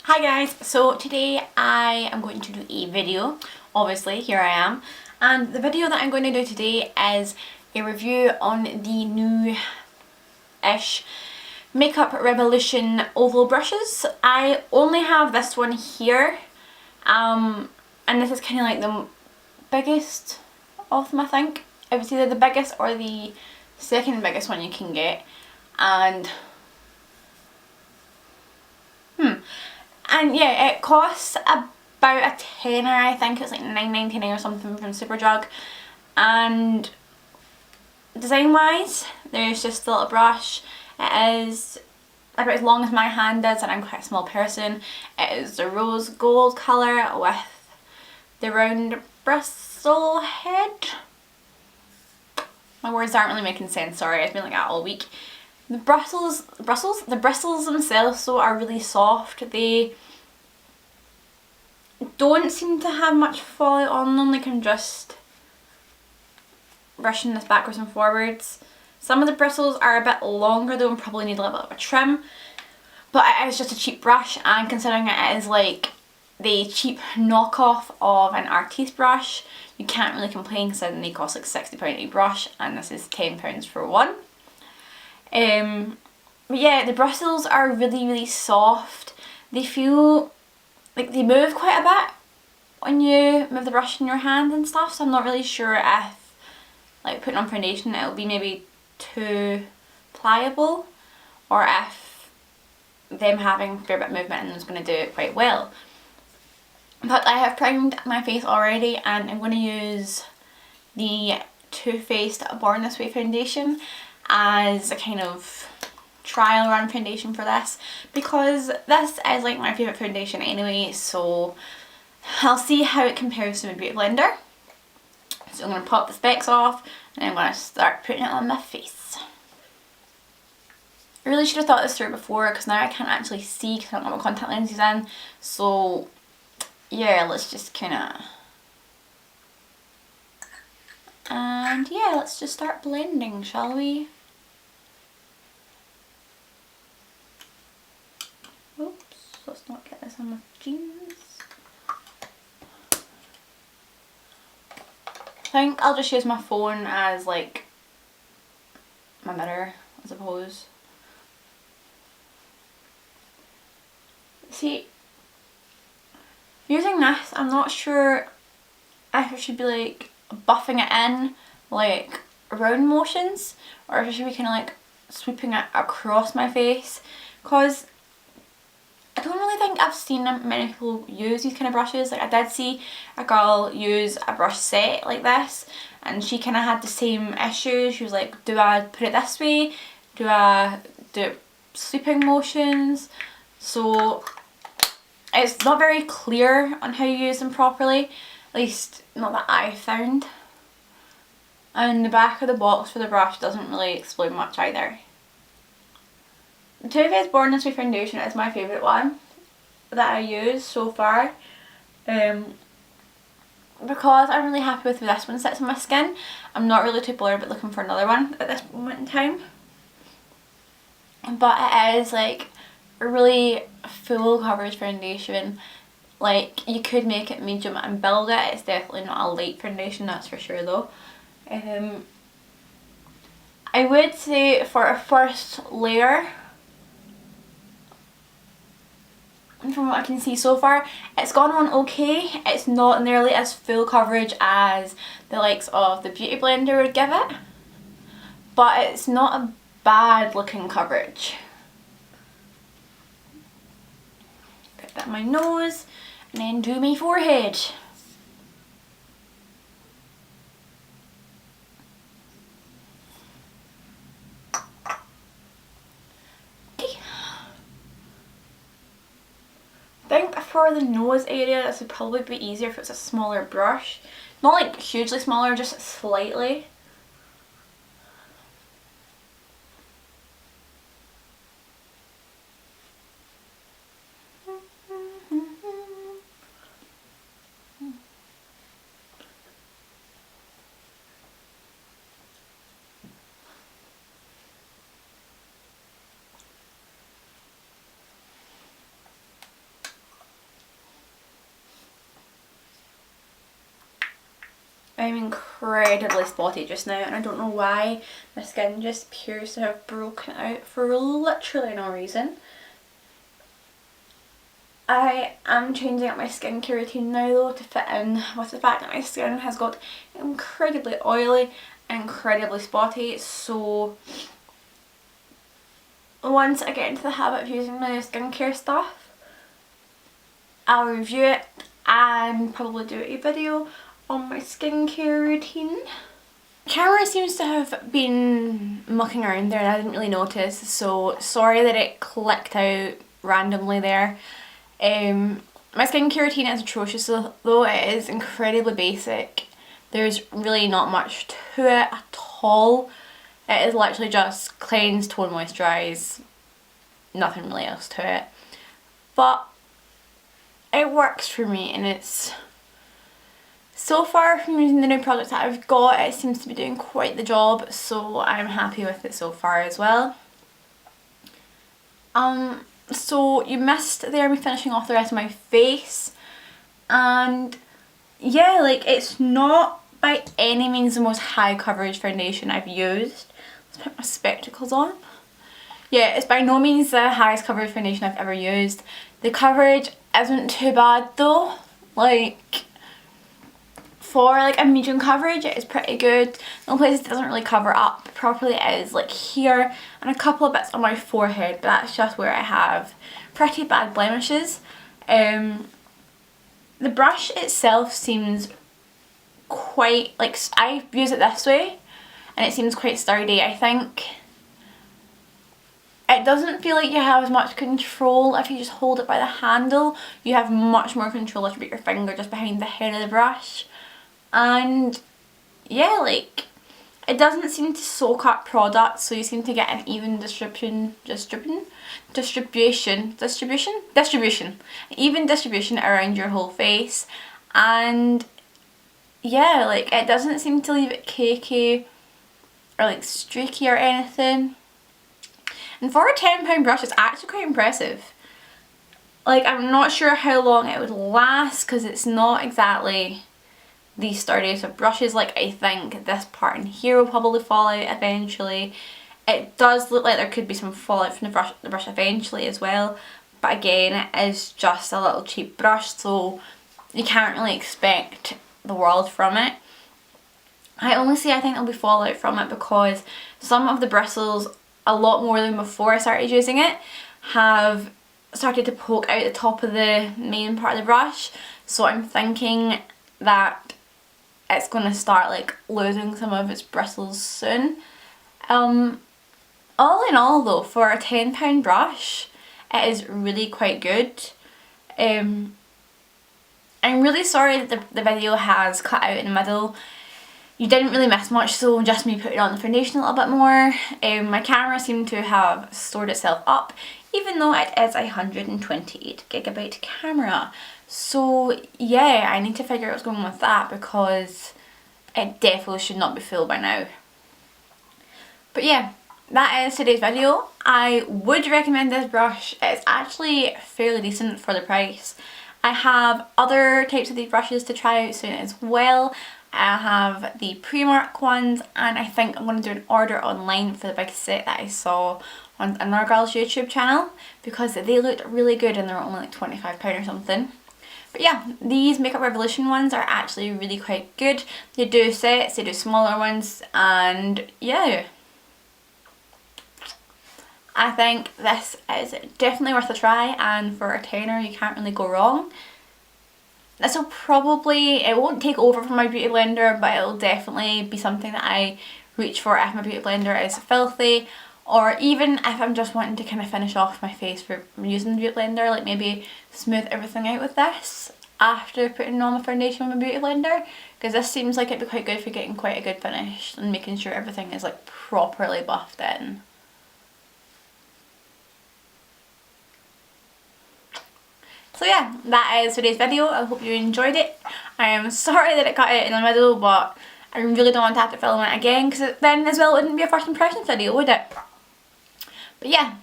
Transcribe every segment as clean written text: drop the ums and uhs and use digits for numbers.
Hi guys, so today I am going to do a video. Obviously, here I am. And the video that I'm going to do today is a review on the new-ish Makeup Revolution oval brushes. I only have this one here, and this is kind of like the biggest of them, I think. It was either the biggest or the second biggest one you can get. And yeah, it costs about a tenner, I think. It's like $9.99 or something from Superdrug. And design wise, there's just a little brush. It is about as long as my hand is, and I'm quite a small person. It is the rose gold colour with the round bristle head. My words aren't really making sense, sorry, it's been like that all week. The bristles themselves though are really soft. They don't seem to have much fallout on them, like I'm just brushing this backwards and forwards. Some of the bristles are a bit longer though and probably need a little bit of a trim. But it is just a cheap brush, and considering it is like the cheap knockoff of an artiste brush, you can't really complain considering they cost like £60 a brush and this is £10 for one. But yeah, the bristles are really soft. They feel like they move quite a bit when you move the brush in your hand and stuff, so I'm not really sure if like putting on foundation it'll be maybe too pliable, or if them having a fair bit of movement and is going to do it quite well. But I have primed my face already, and I'm going to use the Too Faced Born This Way foundation as a kind of trial run foundation for this, because this is like my favourite foundation anyway, so I'll see how it compares to my Beauty Blender. So I'm going to pop the specs off and I'm going to start putting it on my face. I really should have thought this through before, because now I can't actually see because I don't have my contact lenses in, so yeah, let's just let's just start blending, shall we? Oops, let's not get this on my jeans. I think I'll just use my phone as like my mirror, I suppose. See, using this, I'm not sure if it should be like buffing it in like round motions, or if it should be kind of like sweeping it across my face, because I don't really think I've seen many people use these kind of brushes. Like I did see a girl use a brush set like this, and she kind of had the same issue. She was like, do I put it this way? Do I do sweeping motions? So it's not very clear on how you use them properly, at least not that I found. And the back of the box for the brush doesn't really explain much either. The Too Faced Born This Way foundation is my favourite one that I use so far, because I'm really happy with this one sits on my skin. I'm not really too bothered about looking for another one at this moment in time. But it is like a really full coverage foundation. Like you could make it medium and build it. It's definitely not a light foundation, that's for sure though. I would say for a first layer, from what I can see so far, it's gone on okay. It's not nearly as full coverage as the likes of the Beauty Blender would give it, but it's not a bad looking coverage. Put that on my nose and then do my forehead. I think for the nose area this would probably be easier if it's a smaller brush. Not like hugely smaller, just slightly. I'm incredibly spotty just now, and I don't know why. My skin just appears to have broken out for literally no reason. I am changing up my skincare routine now though to fit in with the fact that my skin has got incredibly oily and incredibly spotty, so once I get into the habit of using my skincare stuff, I'll review it and probably do a video on my skincare routine. Camera seems to have been mucking around there and I didn't really notice, so sorry that it clicked out randomly there. My skincare routine is atrocious though, it is incredibly basic. There's really not much to it at all. It is literally just cleanse, tone, moisturise, nothing really else to it. But it works for me, and it's, so far from using the new products that I've got, it seems to be doing quite the job, so I'm happy with it so far as well. So you missed there me finishing off the rest of my face, and yeah, like it's not by any means the most high coverage foundation I've used. Let's put my spectacles on. Yeah, it's by no means the highest coverage foundation I've ever used. The coverage isn't too bad though, like for like a medium coverage it is pretty good. The only place it doesn't really cover up properly is like here and a couple of bits on my forehead, but that's just where I have pretty bad blemishes. The brush itself seems quite, like, I use it this way and it seems quite sturdy. I think it doesn't feel like you have as much control if you just hold it by the handle. You have much more control if you put your finger just behind the head of the brush. And yeah, like it doesn't seem to soak up product, so you seem to get an even distribution, even distribution around your whole face. And yeah, like it doesn't seem to leave it cakey or like streaky or anything. And for a £10 brush, it's actually quite impressive. Like, I'm not sure how long it would last because it's not exactly the sturdiest of brushes. Like, I think this part in here will probably fall out eventually. It does look like there could be some fallout from the brush eventually as well. But again, it is just a little cheap brush, so you can't really expect the world from it. I only say I think there'll be fallout from it because some of the bristles, a lot more than before I started using it, have started to poke out the top of the main part of the brush. So I'm thinking that it's going to start like losing some of its bristles soon. All in all though, for a £10 brush, it is really quite good. I'm really sorry that the video has cut out in the middle. You didn't really miss much, so just me putting on the foundation a little bit more. My camera seemed to have stored itself up, even though it is a 128GB camera. So yeah, I need to figure out what's going on with that because it definitely should not be full by now. But yeah, that is today's video. I would recommend this brush. It's actually fairly decent for the price. I have other types of these brushes to try out soon as well. I have the Primark ones, and I think I'm going to do an order online for the big set that I saw on another girl's YouTube channel because they looked really good and they were only like £25 or something. But yeah, these Makeup Revolution ones are actually really quite good. They do sets, they do smaller ones, and yeah, I think this is definitely worth a try, and for a tenner you can't really go wrong. This will probably, it won't take over from my beauty blender, but it'll definitely be something that I reach for if my beauty blender is filthy, or even if I'm just wanting to kind of finish off my face for using the beauty blender, like maybe smooth everything out with this after putting on my foundation with my beauty blender, because this seems like it'd be quite good for getting quite a good finish and making sure everything is like properly buffed in. So yeah, that is today's video. I hope you enjoyed it. I am sorry that it cut out in the middle, but I really don't want to have to film it again because then as well it wouldn't be a first impressions video, would it? But yeah,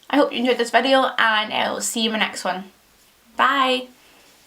I hope you enjoyed this video and I'll see you in my next one. Bye!